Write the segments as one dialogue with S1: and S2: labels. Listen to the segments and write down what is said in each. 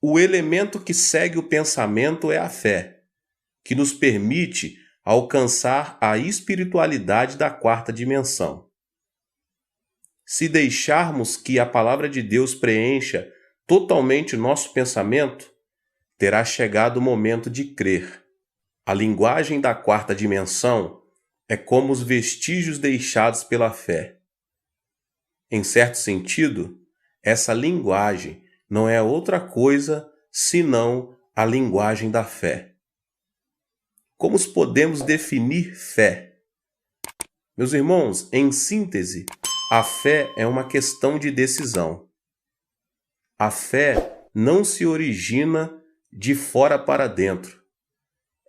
S1: O elemento que segue o pensamento é a fé, que nos permite alcançar a espiritualidade da quarta dimensão. Se deixarmos que a palavra de Deus preencha totalmente nosso pensamento, terá chegado o momento de crer. A linguagem da quarta dimensão é como os vestígios deixados pela fé. Em certo sentido, essa linguagem não é outra coisa senão a linguagem da fé. Como podemos definir fé? Meus irmãos, em síntese, a fé é uma questão de decisão. A fé não se origina de fora para dentro.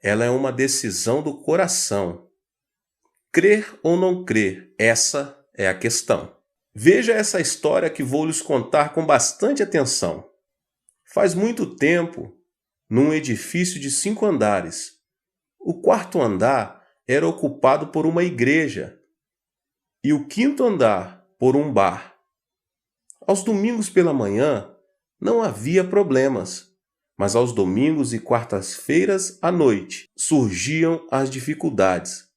S1: Ela é uma decisão do coração. Crer ou não crer, essa é a questão. Veja essa história que vou lhes contar com bastante atenção. Faz muito tempo, num edifício de 5 andares, o 4º andar era ocupado por uma igreja e o 5º andar por um bar. Aos domingos pela manhã não havia problemas, mas aos domingos e quartas-feiras à noite surgiam as dificuldades.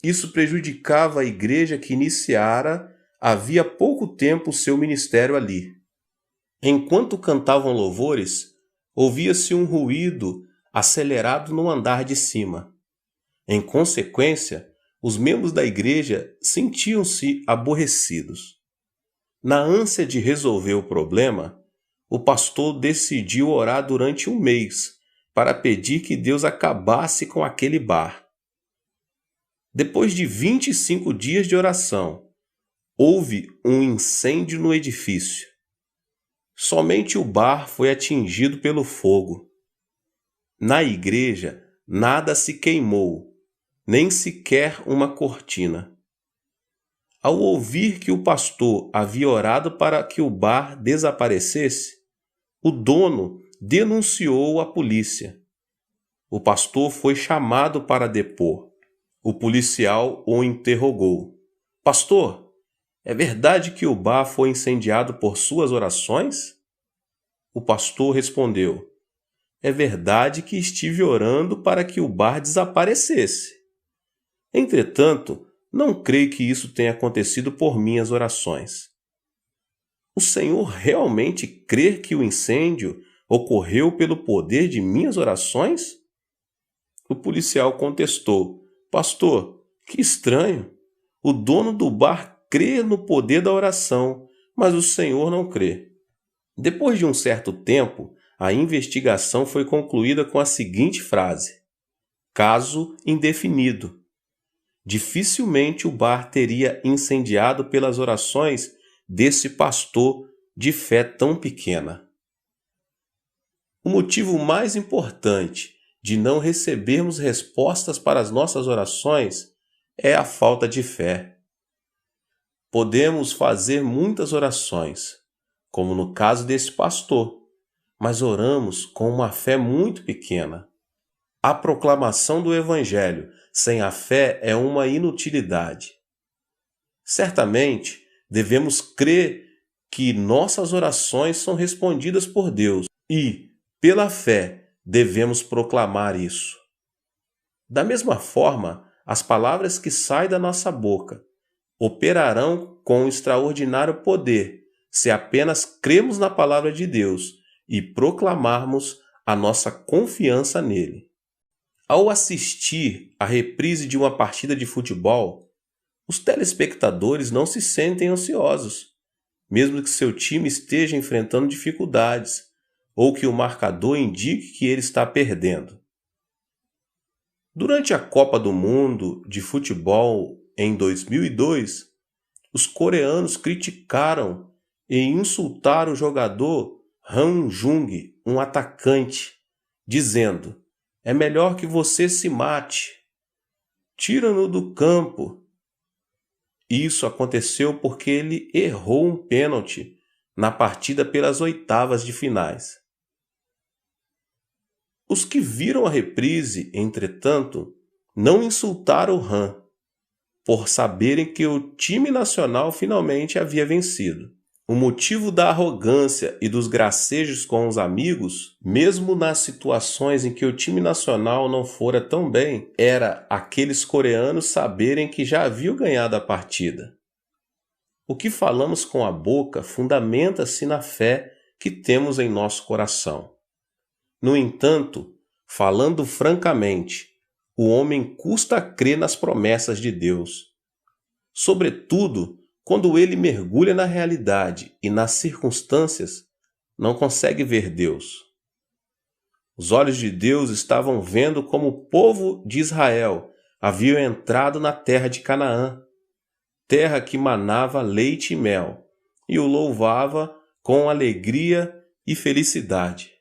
S1: Isso prejudicava a igreja que iniciara havia pouco tempo o seu ministério ali. Enquanto cantavam louvores, ouvia-se um ruído acelerado no andar de cima. Em consequência, os membros da igreja sentiam-se aborrecidos. Na ânsia de resolver o problema, o pastor decidiu orar durante 1 mês para pedir que Deus acabasse com aquele bar. Depois de 25 dias de oração, houve um incêndio no edifício. Somente o bar foi atingido pelo fogo. Na igreja, nada se queimou, nem sequer uma cortina. Ao ouvir que o pastor havia orado para que o bar desaparecesse, o dono denunciou a polícia. O pastor foi chamado para depor. O policial o interrogou. Pastor, é verdade que o bar foi incendiado por suas orações? O pastor respondeu, é verdade que estive orando para que o bar desaparecesse. Entretanto, não creio que isso tenha acontecido por minhas orações. O Senhor realmente crê que o incêndio ocorreu pelo poder de minhas orações? O policial contestou, pastor, que estranho. O dono do bar crê no poder da oração, mas o Senhor não crê. Depois de um certo tempo, a investigação foi concluída com a seguinte frase: caso indefinido. Dificilmente o bar teria incendiado pelas orações desse pastor de fé tão pequena. O motivo mais importante de não recebermos respostas para as nossas orações é a falta de fé. Podemos fazer muitas orações, como no caso desse pastor, mas oramos com uma fé muito pequena. A proclamação do Evangelho sem a fé é uma inutilidade. Certamente, devemos crer que nossas orações são respondidas por Deus e, pela fé, devemos proclamar isso. Da mesma forma, as palavras que saem da nossa boca operarão com extraordinário poder se apenas cremos na palavra de Deus e proclamarmos a nossa confiança nele. Ao assistir a reprise de uma partida de futebol, os telespectadores não se sentem ansiosos, mesmo que seu time esteja enfrentando dificuldades ou que o marcador indique que ele está perdendo. Durante a Copa do Mundo de Futebol em 2002, os coreanos criticaram e insultaram o jogador Han Jung, um atacante, dizendo: é melhor que você se mate. Tira-no do campo. Isso aconteceu porque ele errou um pênalti na partida pelas oitavas de finais. Os que viram a reprise, entretanto, não insultaram o Han, por saberem que o time nacional finalmente havia vencido. O motivo da arrogância e dos gracejos com os amigos, mesmo nas situações em que o time nacional não fora tão bem, era aqueles coreanos saberem que já haviam ganhado a partida. O que falamos com a boca fundamenta-se na fé que temos em nosso coração. No entanto, falando francamente, o homem custa crer nas promessas de Deus. Sobretudo, quando ele mergulha na realidade e nas circunstâncias, não consegue ver Deus. Os olhos de Deus estavam vendo como o povo de Israel havia entrado na terra de Canaã, terra que manava leite e mel, e o louvava com alegria e felicidade.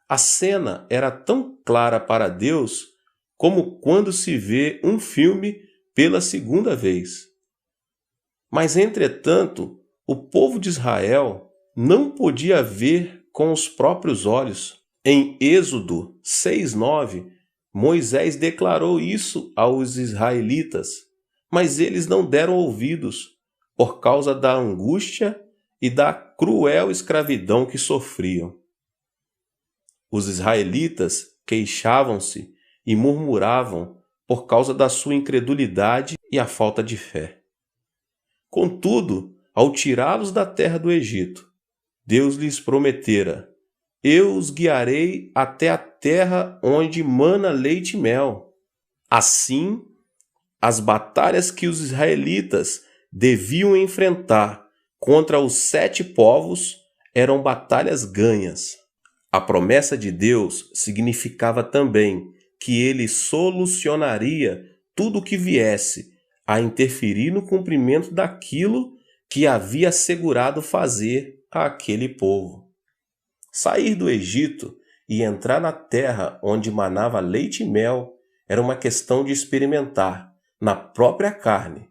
S1: A cena era tão clara para Deus como quando se vê um filme pela segunda vez. Mas, entretanto, o povo de Israel não podia ver com os próprios olhos. Em Êxodo 6:9, Moisés declarou isso aos israelitas, mas eles não deram ouvidos por causa da angústia e da cruel escravidão que sofriam. Os israelitas queixavam-se e murmuravam por causa da sua incredulidade e a falta de fé. Contudo, ao tirá-los da terra do Egito, Deus lhes prometera: eu os guiarei até a terra onde mana leite e mel. Assim, as batalhas que os israelitas deviam enfrentar contra os 7 povos eram batalhas ganhas. A promessa de Deus significava também que ele solucionaria tudo o que viesse a interferir no cumprimento daquilo que havia assegurado fazer àquele povo. Sair do Egito e entrar na terra onde manava leite e mel era uma questão de experimentar, na própria carne,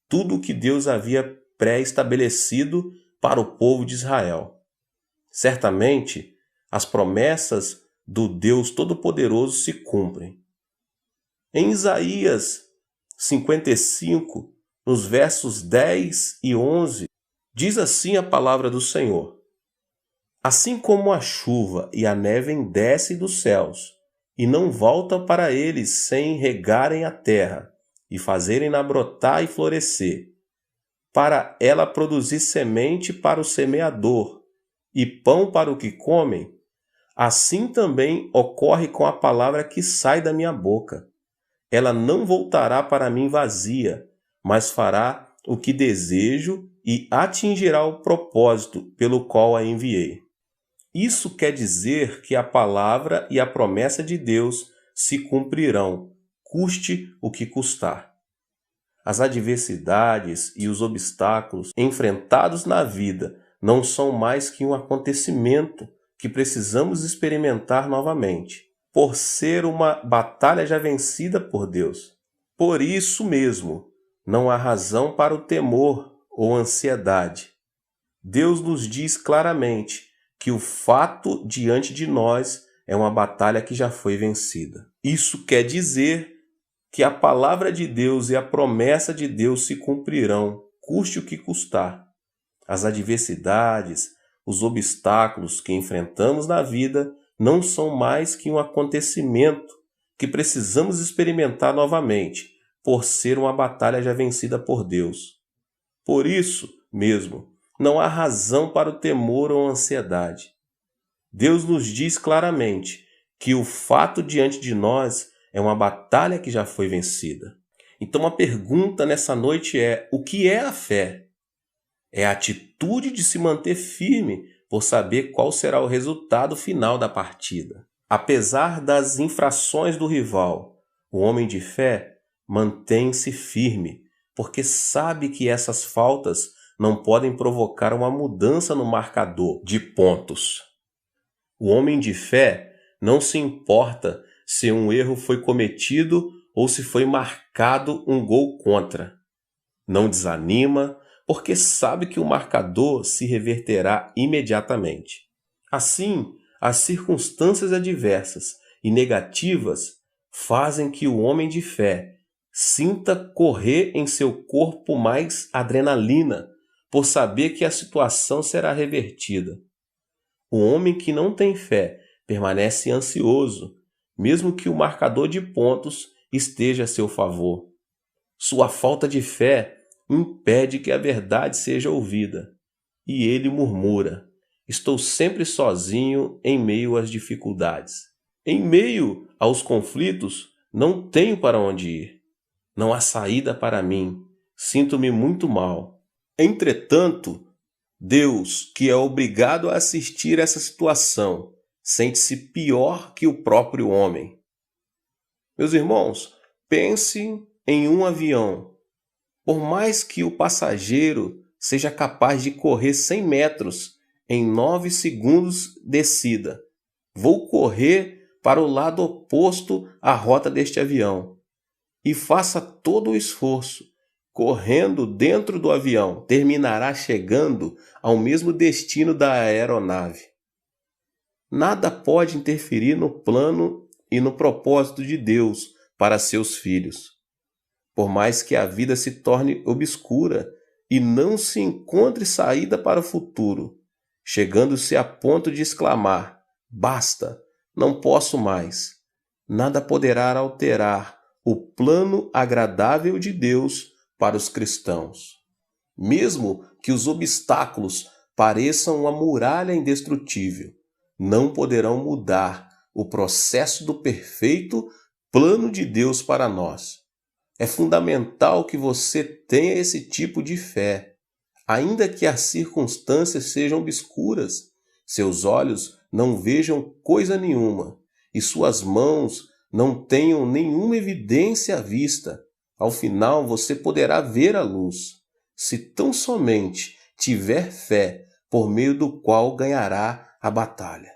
S1: tudo o que Deus havia pré-estabelecido para o povo de Israel. Certamente, as promessas do Deus Todo-Poderoso se cumprem. Em Isaías 55, nos versos 10 e 11, diz assim a palavra do Senhor: assim como a chuva e a neve descem dos céus, e não voltam para eles sem regarem a terra, e fazerem-na brotar e florescer, para ela produzir semente para o semeador, e pão para o que comem, assim também ocorre com a palavra que sai da minha boca. Ela não voltará para mim vazia, mas fará o que desejo e atingirá o propósito pelo qual a enviei. Isso quer dizer que a palavra e a promessa de Deus se cumprirão, custe o que custar. As adversidades e os obstáculos enfrentados na vida não são mais que um acontecimento que precisamos experimentar novamente, por ser uma batalha já vencida por Deus. Por isso mesmo, não há razão para o temor ou ansiedade. Deus nos diz claramente que o fato diante de nós é uma batalha que já foi vencida. Isso quer dizer que a palavra de Deus e a promessa de Deus se cumprirão, custe o que custar. As adversidades, os obstáculos que enfrentamos na vida não são mais que um acontecimento que precisamos experimentar novamente, por ser uma batalha já vencida por Deus. Por isso mesmo, não há razão para o temor ou ansiedade. Deus nos diz claramente que o fato diante de nós é uma batalha que já foi vencida. Então a pergunta nessa noite é: o que é a fé? É a atitude de se manter firme por saber qual será o resultado final da partida. Apesar das infrações do rival, o homem de fé mantém-se firme, porque sabe que essas faltas não podem provocar uma mudança no marcador de pontos. O homem de fé não se importa se um erro foi cometido ou se foi marcado um gol contra. Não desanima, porque sabe que o marcador se reverterá imediatamente. Assim, as circunstâncias adversas e negativas fazem que o homem de fé sinta correr em seu corpo mais adrenalina, por saber que a situação será revertida. O homem que não tem fé permanece ansioso, mesmo que o marcador de pontos esteja a seu favor. Sua falta de fé impede que a verdade seja ouvida. E ele murmura: estou sempre sozinho em meio às dificuldades. Em meio aos conflitos, não tenho para onde ir. Não há saída para mim. Sinto-me muito mal. Entretanto, Deus, que é obrigado a assistir essa situação, sente-se pior que o próprio homem. Meus irmãos, pensem em um avião. Por mais que o passageiro seja capaz de correr 100 metros em 9 segundos descida, vou correr para o lado oposto à rota deste avião. E faça todo o esforço, correndo dentro do avião, terminará chegando ao mesmo destino da aeronave. Nada pode interferir no plano e no propósito de Deus para seus filhos. Por mais que a vida se torne obscura e não se encontre saída para o futuro, chegando-se a ponto de exclamar: basta, não posso mais. Nada poderá alterar o plano agradável de Deus para os cristãos. Mesmo que os obstáculos pareçam uma muralha indestrutível, não poderão mudar o processo do perfeito plano de Deus para nós. É fundamental que você tenha esse tipo de fé. Ainda que as circunstâncias sejam obscuras, seus olhos não vejam coisa nenhuma e suas mãos não tenham nenhuma evidência à vista. Ao final você poderá ver a luz, se tão somente tiver fé, por meio do qual ganhará a batalha.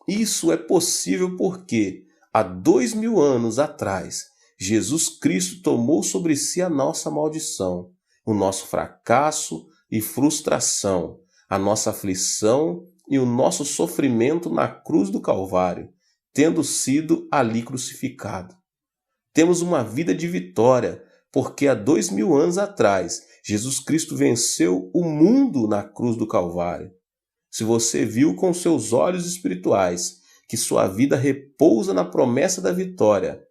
S1: Isso é possível porque, há 2000 anos atrás, Jesus Cristo tomou sobre si a nossa maldição, o nosso fracasso e frustração, a nossa aflição e o nosso sofrimento na cruz do Calvário, tendo sido ali crucificado. Temos uma vida de vitória, porque há 2000 anos atrás, Jesus Cristo venceu o mundo na cruz do Calvário. Se você viu com seus olhos espirituais que sua vida repousa na promessa da vitória,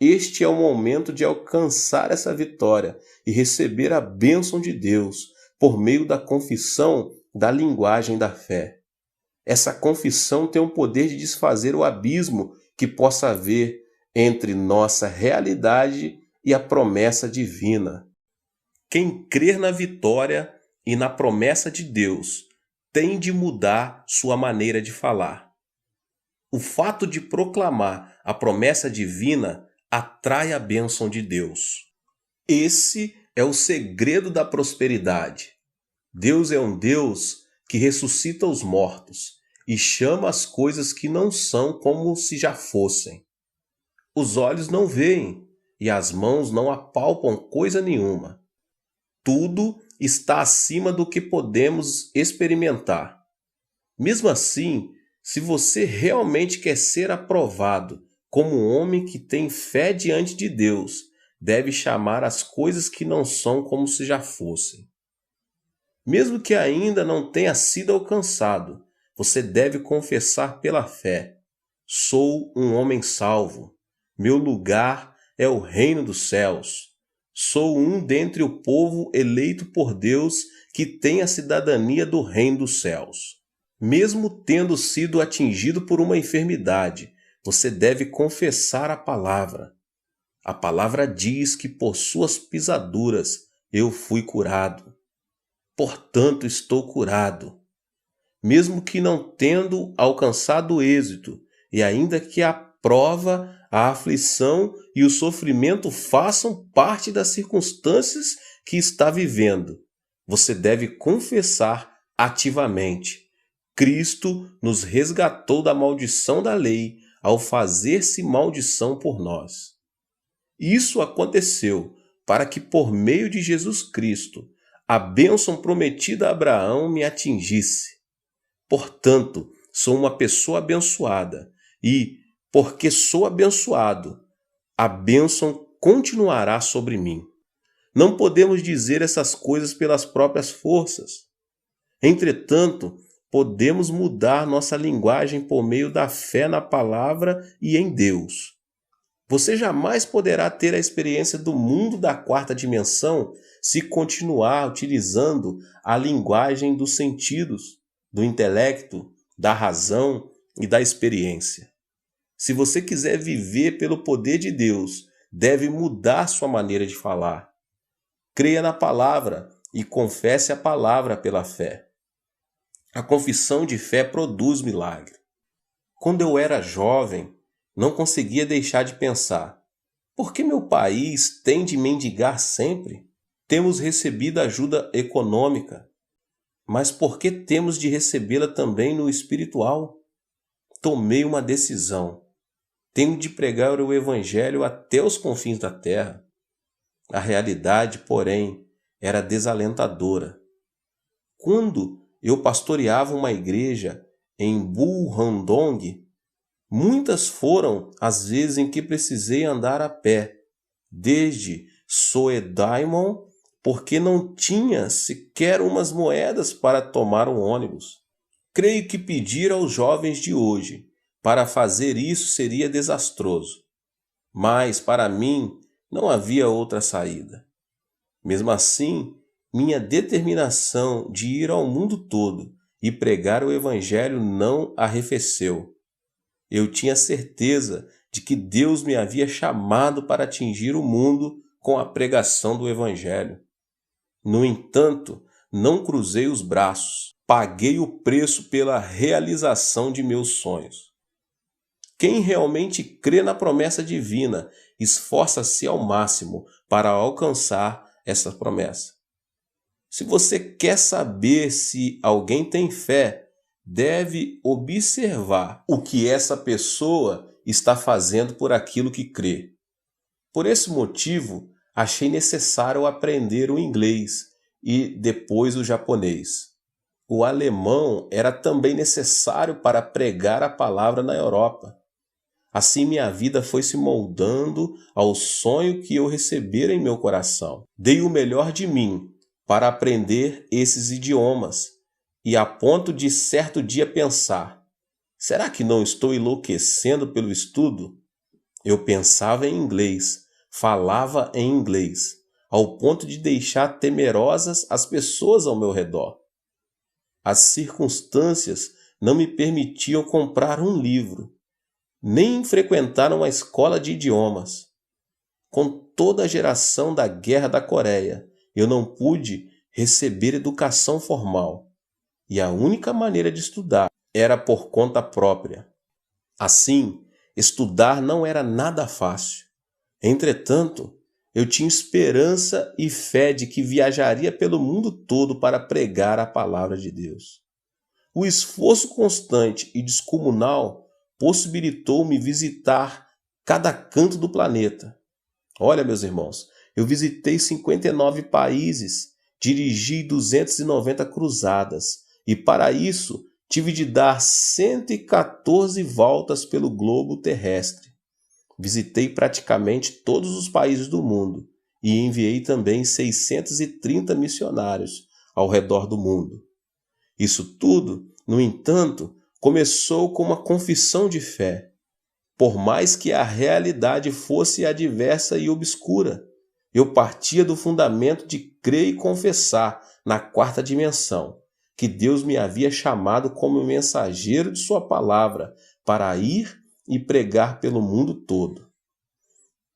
S1: este é o momento de alcançar essa vitória e receber a bênção de Deus por meio da confissão da linguagem da fé. Essa confissão tem o poder de desfazer o abismo que possa haver entre nossa realidade e a promessa divina. Quem crer na vitória e na promessa de Deus tem de mudar sua maneira de falar. O fato de proclamar a promessa divina atrai a bênção de Deus. Esse é o segredo da prosperidade. Deus é um Deus que ressuscita os mortos e chama as coisas que não são como se já fossem. Os olhos não veem e as mãos não apalpam coisa nenhuma. Tudo está acima do que podemos experimentar. Mesmo assim, se você realmente quer ser aprovado como um homem que tem fé diante de Deus, deve chamar as coisas que não são como se já fossem. Mesmo que ainda não tenha sido alcançado, você deve confessar pela fé: sou um homem salvo. Meu lugar é o reino dos céus. Sou um dentre o povo eleito por Deus que tem a cidadania do reino dos céus. Mesmo tendo sido atingido por uma enfermidade, você deve confessar a palavra. A palavra diz que por suas pisaduras eu fui curado. Portanto, estou curado. Mesmo que não tendo alcançado êxito, e ainda que a prova, a aflição e o sofrimento façam parte das circunstâncias que está vivendo, você deve confessar ativamente: Cristo nos resgatou da maldição da lei ao fazer-se maldição por nós. Isso aconteceu para que, por meio de Jesus Cristo, a bênção prometida a Abraão me atingisse. Portanto, sou uma pessoa abençoada e, porque sou abençoado, a bênção continuará sobre mim. Não podemos dizer essas coisas pelas próprias forças. Entretanto, podemos mudar nossa linguagem por meio da fé na palavra e em Deus. Você jamais poderá ter a experiência do mundo da quarta dimensão se continuar utilizando a linguagem dos sentidos, do intelecto, da razão e da experiência. Se você quiser viver pelo poder de Deus, deve mudar sua maneira de falar. Creia na palavra e confesse a palavra pela fé. A confissão de fé produz milagre. Quando eu era jovem, não conseguia deixar de pensar: por que meu país tem de mendigar sempre? Temos recebido ajuda econômica, mas por que temos de recebê-la também no espiritual? Tomei uma decisão. Tenho de pregar o Evangelho até os confins da terra. A realidade, porém, era desalentadora. Quando eu pastoreava uma igreja em Bulhandong, muitas foram as vezes em que precisei andar a pé, desde Soedaimon, porque não tinha sequer umas moedas para tomar um ônibus. Creio que pedir aos jovens de hoje para fazer isso seria desastroso, mas para mim não havia outra saída. Mesmo assim, minha determinação de ir ao mundo todo e pregar o Evangelho não arrefeceu. Eu tinha certeza de que Deus me havia chamado para atingir o mundo com a pregação do Evangelho. No entanto, não cruzei os braços. Paguei o preço pela realização de meus sonhos. Quem realmente crê na promessa divina, esforça-se ao máximo para alcançar essa promessa. Se você quer saber se alguém tem fé, deve observar o que essa pessoa está fazendo por aquilo que crê. Por esse motivo, achei necessário aprender o inglês e depois o japonês. O alemão era também necessário para pregar a palavra na Europa. Assim minha vida foi se moldando ao sonho que eu recebera em meu coração. Dei o melhor de mim para aprender esses idiomas e a ponto de certo dia pensar: será que não estou enlouquecendo pelo estudo? Eu pensava em inglês, falava em inglês, ao ponto de deixar temerosas as pessoas ao meu redor. As circunstâncias não me permitiam comprar um livro, nem frequentar uma escola de idiomas. Com toda a geração da Guerra da Coreia, eu não pude receber educação formal, e a única maneira de estudar era por conta própria. Assim, estudar não era nada fácil. Entretanto, eu tinha esperança e fé de que viajaria pelo mundo todo para pregar a palavra de Deus. O esforço constante e descomunal possibilitou-me visitar cada canto do planeta. Olha, meus irmãos, eu visitei 59 países, dirigi 290 cruzadas e, para isso, tive de dar 114 voltas pelo globo terrestre. Visitei praticamente todos os países do mundo e enviei também 630 missionários ao redor do mundo. Isso tudo, no entanto, começou com uma confissão de fé. Por mais que a realidade fosse adversa e obscura, eu partia do fundamento de crer e confessar na quarta dimensão que Deus me havia chamado como mensageiro de sua palavra para ir e pregar pelo mundo todo.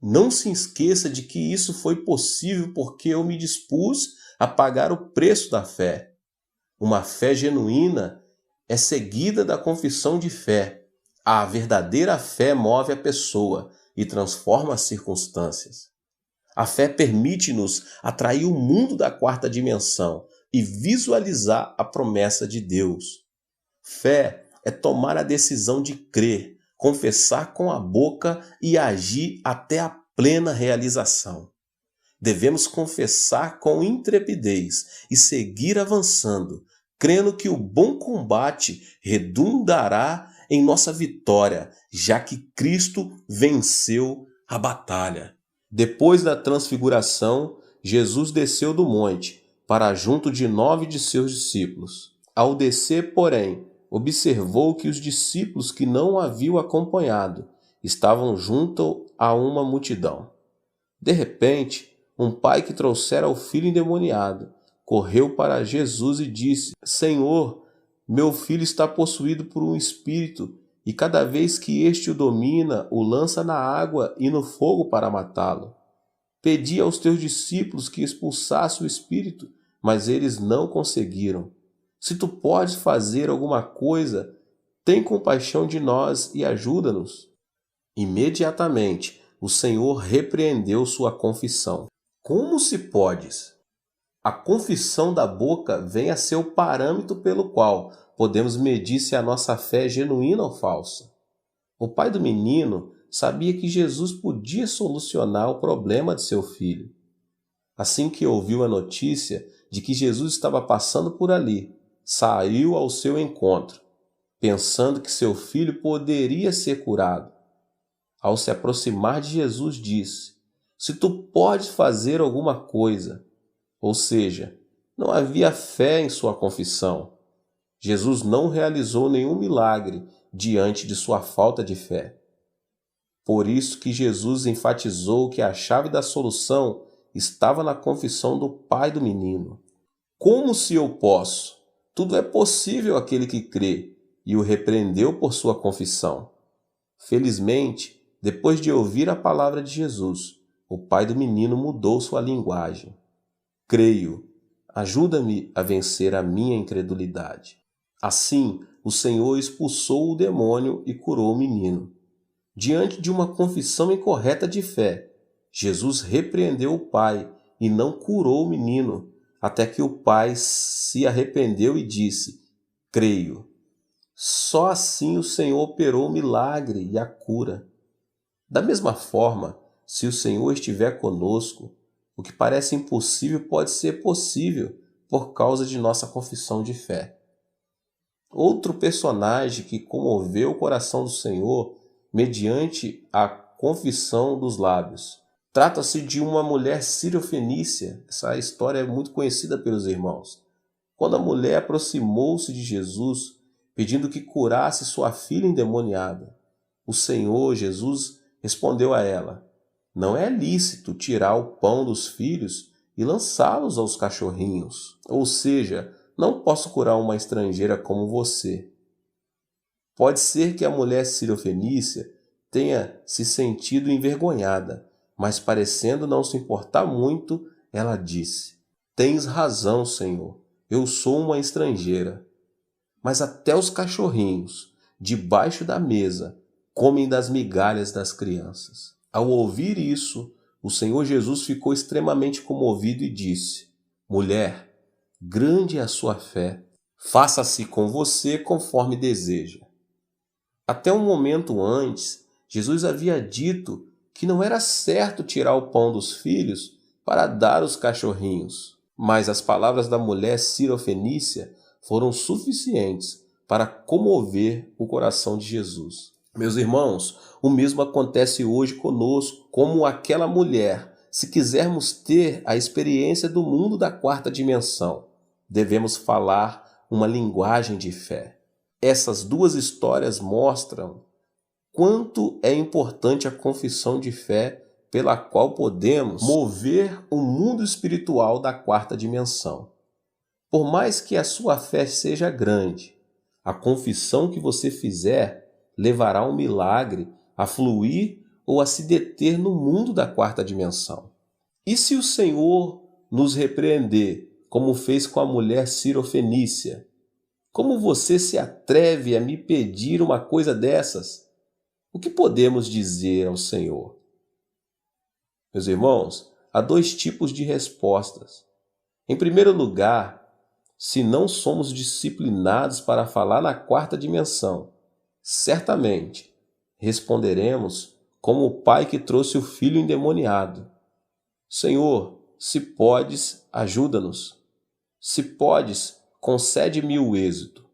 S1: Não se esqueça de que isso foi possível porque eu me dispus a pagar o preço da fé. Uma fé genuína é seguida da confissão de fé. A verdadeira fé move a pessoa e transforma as circunstâncias. A fé permite-nos atrair o mundo da quarta dimensão e visualizar a promessa de Deus. Fé é tomar a decisão de crer, confessar com a boca e agir até a plena realização. Devemos confessar com intrepidez e seguir avançando, crendo que o bom combate redundará em nossa vitória, já que Cristo venceu a batalha. Depois da transfiguração, Jesus desceu do monte para junto de 9 de seus discípulos. Ao descer, porém, observou que os discípulos que não o haviam acompanhado estavam junto a uma multidão. De repente, um pai que trouxera o filho endemoniado correu para Jesus e disse: Senhor, meu filho está possuído por um espírito, e cada vez que este o domina, o lança na água e no fogo para matá-lo. Pedi aos teus discípulos que expulsassem o espírito, mas eles não conseguiram. Se tu podes fazer alguma coisa, tem compaixão de nós e ajuda-nos. Imediatamente, o Senhor repreendeu sua confissão. Como se podes? A confissão da boca vem a ser o parâmetro pelo qual podemos medir se a nossa fé é genuína ou falsa. O pai do menino sabia que Jesus podia solucionar o problema de seu filho. Assim que ouviu a notícia de que Jesus estava passando por ali, saiu ao seu encontro, pensando que seu filho poderia ser curado. Ao se aproximar de Jesus, disse: Se tu podes fazer alguma coisa. Ou seja, não havia fé em sua confissão. Jesus não realizou nenhum milagre diante de sua falta de fé. Por isso que Jesus enfatizou que a chave da solução estava na confissão do pai do menino. Como se eu posso? Tudo é possível àquele que crê, e o repreendeu por sua confissão. Felizmente, depois de ouvir a palavra de Jesus, o pai do menino mudou sua linguagem. Creio, ajuda-me a vencer a minha incredulidade. Assim, o Senhor expulsou o demônio e curou o menino. Diante de uma confissão incorreta de fé, Jesus repreendeu o pai e não curou o menino, até que o pai se arrependeu e disse: Creio. Só assim o Senhor operou o milagre e a cura. Da mesma forma, se o Senhor estiver conosco, o que parece impossível pode ser possível por causa de nossa confissão de fé. Outro personagem que comoveu o coração do Senhor mediante a confissão dos lábios. Trata-se de uma mulher sírio-fenícia. Essa história é muito conhecida pelos irmãos. Quando a mulher aproximou-se de Jesus, pedindo que curasse sua filha endemoniada, o Senhor Jesus respondeu a ela: Não é lícito tirar o pão dos filhos e lançá-los aos cachorrinhos. Ou seja, não posso curar uma estrangeira como você. Pode ser que a mulher sírio-fenícia tenha se sentido envergonhada, mas parecendo não se importar muito, ela disse: Tens razão, Senhor, eu sou uma estrangeira. Mas até os cachorrinhos, debaixo da mesa, comem das migalhas das crianças. Ao ouvir isso, o Senhor Jesus ficou extremamente comovido e disse: Mulher, grande é a sua fé, faça-se com você conforme deseja. Até um momento antes, Jesus havia dito que não era certo tirar o pão dos filhos para dar aos cachorrinhos. Mas as palavras da mulher sírio-fenícia foram suficientes para comover o coração de Jesus. Meus irmãos, o mesmo acontece hoje conosco, como aquela mulher. Se quisermos ter a experiência do mundo da quarta dimensão, devemos falar uma linguagem de fé. Essas duas histórias mostram quanto é importante a confissão de fé pela qual podemos mover o mundo espiritual da quarta dimensão. Por mais que a sua fé seja grande, a confissão que você fizer levará um milagre a fluir ou a se deter no mundo da quarta dimensão. E se o Senhor nos repreender, como fez com a mulher sírio-fenícia, como você se atreve a me pedir uma coisa dessas? O que podemos dizer ao Senhor? Meus irmãos, há dois tipos de respostas. Em primeiro lugar, se não somos disciplinados para falar na quarta dimensão, certamente responderemos como o pai que trouxe o filho endemoniado: Senhor, se podes, ajuda-nos. Se podes, concede-me o êxito.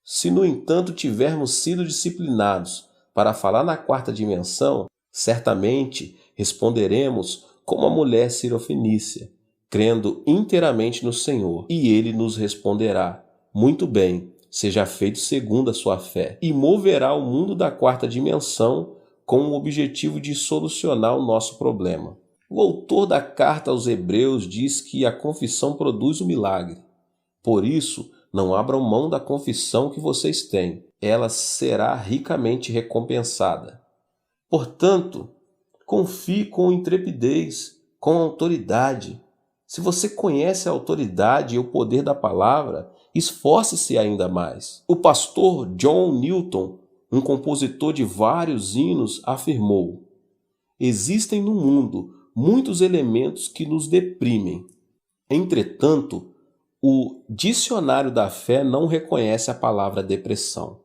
S1: Se, no entanto, tivermos sido disciplinados para falar na quarta dimensão, certamente responderemos como a mulher sirofenícia, crendo inteiramente no Senhor, e ele nos responderá: muito bem, seja feito segundo a sua fé, e moverá o mundo da quarta dimensão com o objetivo de solucionar o nosso problema. O autor da carta aos Hebreus diz que a confissão produz o milagre. Por isso, não abram mão da confissão que vocês têm. Ela será ricamente recompensada. Portanto, confie com intrepidez, com autoridade. Se você conhece a autoridade e o poder da palavra, esforce-se ainda mais. O pastor John Newton, um compositor de vários hinos, afirmou: existem no mundo muitos elementos que nos deprimem. Entretanto, o dicionário da fé não reconhece a palavra depressão.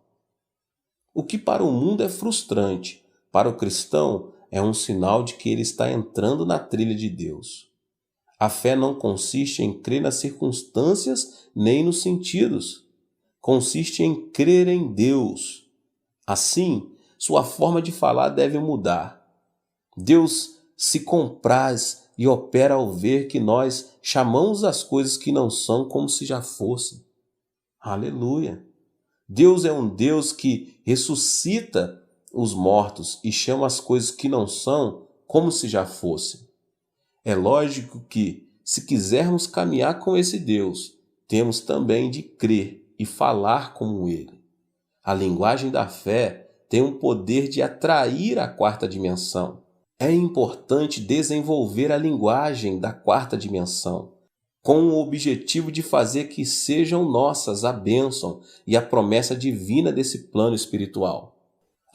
S1: O que para o mundo é frustrante, para o cristão é um sinal de que ele está entrando na trilha de Deus. A fé não consiste em crer nas circunstâncias nem nos sentidos. Consiste em crer em Deus. Assim, sua forma de falar deve mudar. Deus se compraz e opera ao ver que nós chamamos as coisas que não são como se já fossem. Aleluia! Deus é um Deus que ressuscita os mortos e chama as coisas que não são como se já fossem. É lógico que, se quisermos caminhar com esse Deus, temos também de crer e falar como Ele. A linguagem da fé tem o poder de atrair a quarta dimensão. É importante desenvolver a linguagem da quarta dimensão, com o objetivo de fazer que sejam nossas a bênção e a promessa divina desse plano espiritual.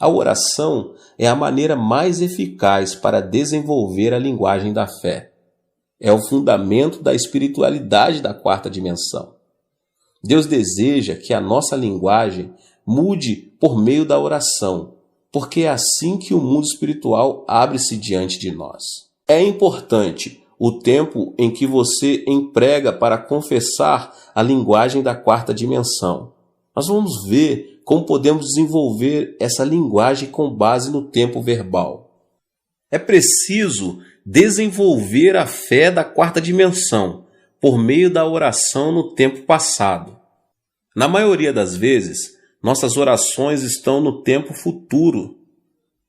S1: A oração é a maneira mais eficaz para desenvolver a linguagem da fé. É o fundamento da espiritualidade da quarta dimensão. Deus deseja que a nossa linguagem mude por meio da oração, porque é assim que o mundo espiritual abre-se diante de nós. É importante o tempo em que você emprega para confessar a linguagem da quarta dimensão. Nós vamos ver como podemos desenvolver essa linguagem com base no tempo verbal. É preciso desenvolver a fé da quarta dimensão por meio da oração no tempo passado. Na maioria das vezes, nossas orações estão no tempo futuro.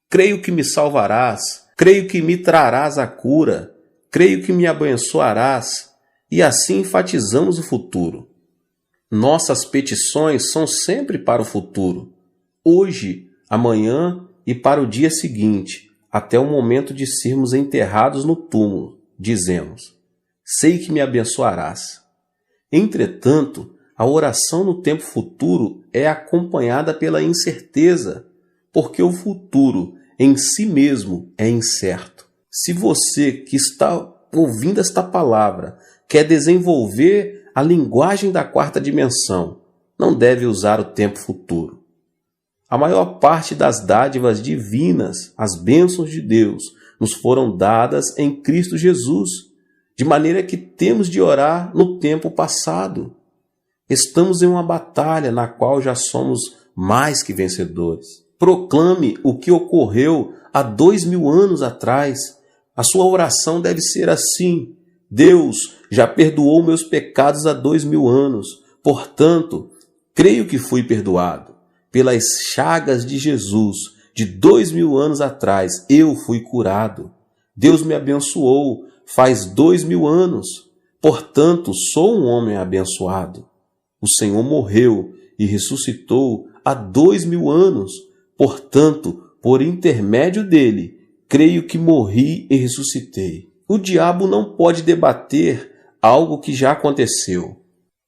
S1: Creio que me salvarás, creio que me trarás a cura, creio que me abençoarás, e assim enfatizamos o futuro. Nossas petições são sempre para o futuro, hoje, amanhã e para o dia seguinte, até o momento de sermos enterrados no túmulo. Dizemos: sei que me abençoarás. Entretanto, a oração no tempo futuro é acompanhada pela incerteza, porque o futuro em si mesmo é incerto. Se você que está ouvindo esta palavra quer desenvolver a linguagem da quarta dimensão, não deve usar o tempo futuro. A maior parte das dádivas divinas, as bênçãos de Deus, nos foram dadas em Cristo Jesus, de maneira que temos de orar no tempo passado. Estamos em uma batalha na qual já somos mais que vencedores. Proclame o que ocorreu há 2000 anos atrás. A sua oração deve ser assim: Deus já perdoou meus pecados há 2000 anos. Portanto, creio que fui perdoado. Pelas chagas de Jesus, de 2000 anos atrás, eu fui curado. Deus me abençoou faz 2000 anos. Portanto, sou um homem abençoado. O Senhor morreu e ressuscitou há 2000 anos. Portanto, por intermédio dele, creio que morri e ressuscitei. O diabo não pode debater algo que já aconteceu.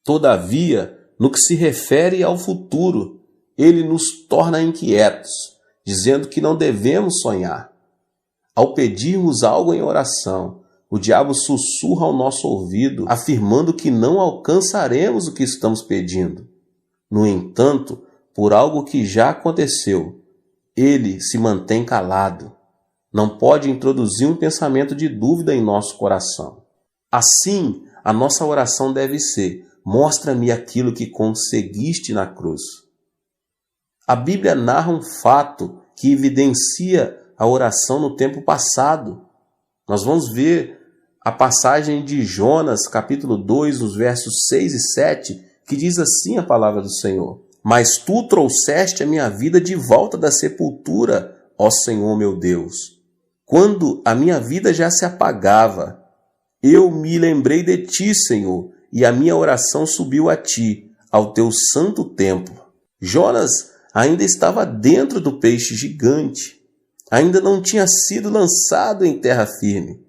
S1: Todavia, no que se refere ao futuro, ele nos torna inquietos, dizendo que não devemos sonhar. Ao pedirmos algo em oração, o diabo sussurra ao nosso ouvido, afirmando que não alcançaremos o que estamos pedindo. No entanto, por algo que já aconteceu, ele se mantém calado. Não pode introduzir um pensamento de dúvida em nosso coração. Assim, a nossa oração deve ser: mostra-me aquilo que conseguiste na cruz. A Bíblia narra um fato que evidencia a oração no tempo passado. Nós vamos ver a passagem de Jonas, capítulo 2, nos versos 6 e 7, que diz assim a palavra do Senhor: Mas tu trouxeste a minha vida de volta da sepultura, ó Senhor meu Deus. Quando a minha vida já se apagava, eu me lembrei de ti, Senhor, e a minha oração subiu a ti, ao teu santo templo. Jonas ainda estava dentro do peixe gigante, ainda não tinha sido lançado em terra firme.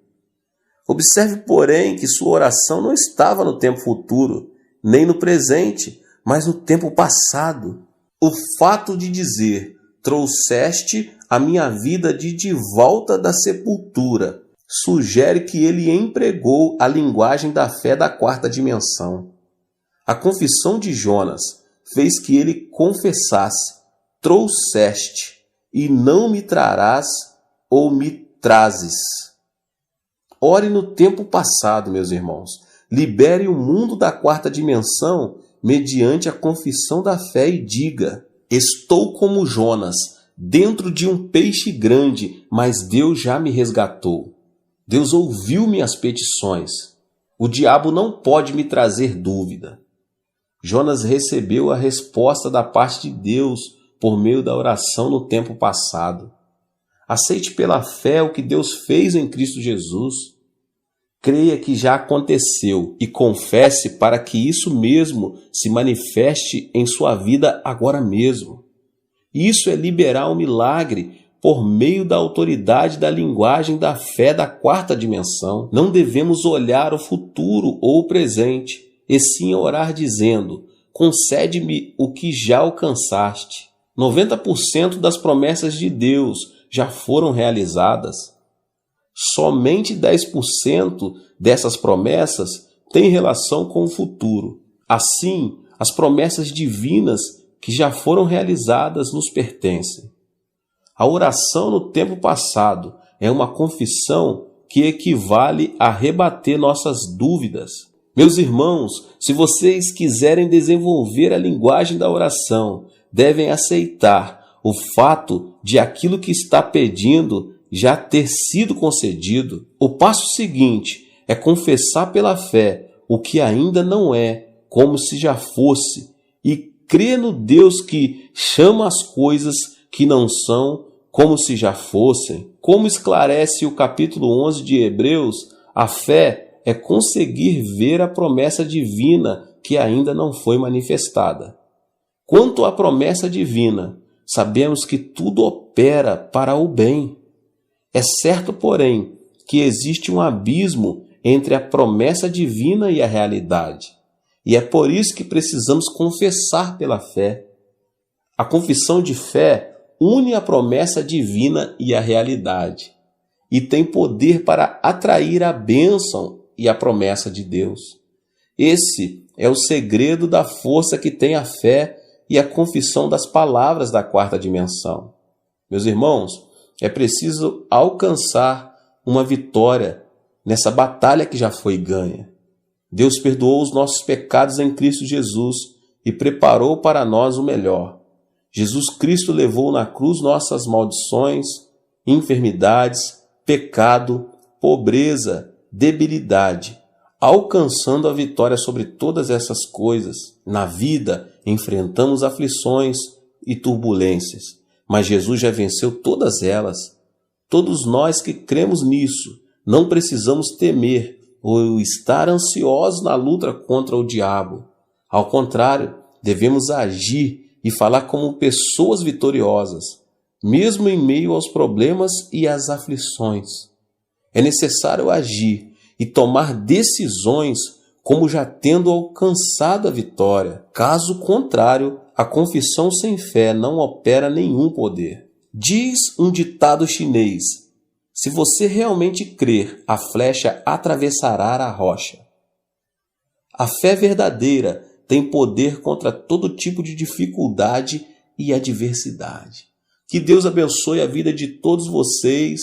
S1: Observe, porém, que sua oração não estava no tempo futuro, nem no presente, mas no tempo passado. O fato de dizer, trouxeste a minha vida de volta da sepultura, sugere que ele empregou a linguagem da fé da quarta dimensão. A confissão de Jonas fez que ele confessasse, trouxeste, e não me trarás ou me trazes. Ore no tempo passado, meus irmãos. Libere o mundo da quarta dimensão mediante a confissão da fé e diga: estou como Jonas, dentro de um peixe grande, mas Deus já me resgatou. Deus ouviu minhas petições. O diabo não pode me trazer dúvida. Jonas recebeu a resposta da parte de Deus por meio da oração no tempo passado. Aceite pela fé o que Deus fez em Cristo Jesus. Creia que já aconteceu e confesse para que isso mesmo se manifeste em sua vida agora mesmo. Isso é liberar um milagre por meio da autoridade da linguagem da fé da quarta dimensão. Não devemos olhar o futuro ou o presente, e sim orar dizendo: concede-me o que já alcançaste. 90% das promessas de Deus já foram realizadas. Somente 10% dessas promessas têm relação com o futuro. Assim, as promessas divinas que já foram realizadas nos pertencem. A oração no tempo passado é uma confissão que equivale a rebater nossas dúvidas. Meus irmãos, se vocês quiserem desenvolver a linguagem da oração, devem aceitar o fato de aquilo que está pedindo já ter sido concedido. O passo seguinte é confessar pela fé o que ainda não é, como se já fosse, e crer no Deus que chama as coisas que não são como se já fossem. Como esclarece o capítulo 11 de Hebreus, a fé é conseguir ver a promessa divina que ainda não foi manifestada. Quanto à promessa divina, sabemos que tudo opera para o bem. É certo, porém, que existe um abismo entre a promessa divina e a realidade. E é por isso que precisamos confessar pela fé. A confissão de fé une a promessa divina e a realidade, e tem poder para atrair a bênção e a promessa de Deus. Esse é o segredo da força que tem a fé e a confissão das palavras da quarta dimensão. Meus irmãos, é preciso alcançar uma vitória nessa batalha que já foi ganha. Deus perdoou os nossos pecados em Cristo Jesus e preparou para nós o melhor. Jesus Cristo levou na cruz nossas maldições, enfermidades, pecado, pobreza, debilidade, alcançando a vitória sobre todas essas coisas. Na vida, enfrentamos aflições e turbulências, mas Jesus já venceu todas elas. Todos nós que cremos nisso, não precisamos temer ou estar ansiosos na luta contra o diabo. Ao contrário, devemos agir e falar como pessoas vitoriosas, mesmo em meio aos problemas e às aflições. É necessário agir e tomar decisões como já tendo alcançado a vitória. Caso contrário, a confissão sem fé não opera nenhum poder. Diz um ditado chinês: se você realmente crer, a flecha atravessará a rocha. A fé verdadeira tem poder contra todo tipo de dificuldade e adversidade. Que Deus abençoe a vida de todos vocês,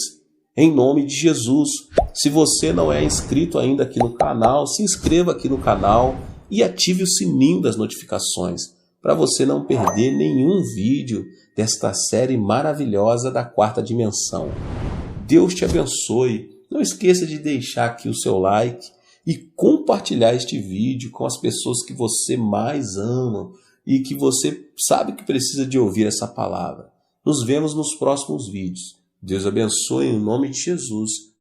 S1: em nome de Jesus. Se você não é inscrito ainda aqui no canal, se inscreva aqui no canal e ative o sininho das notificações, para você não perder nenhum vídeo desta série maravilhosa da quarta dimensão. Deus te abençoe, Não esqueça de deixar aqui o seu like e compartilhar este vídeo com as pessoas que você mais ama e que você sabe que precisa de ouvir essa palavra. Nos vemos nos próximos vídeos. Deus abençoe em nome de Jesus.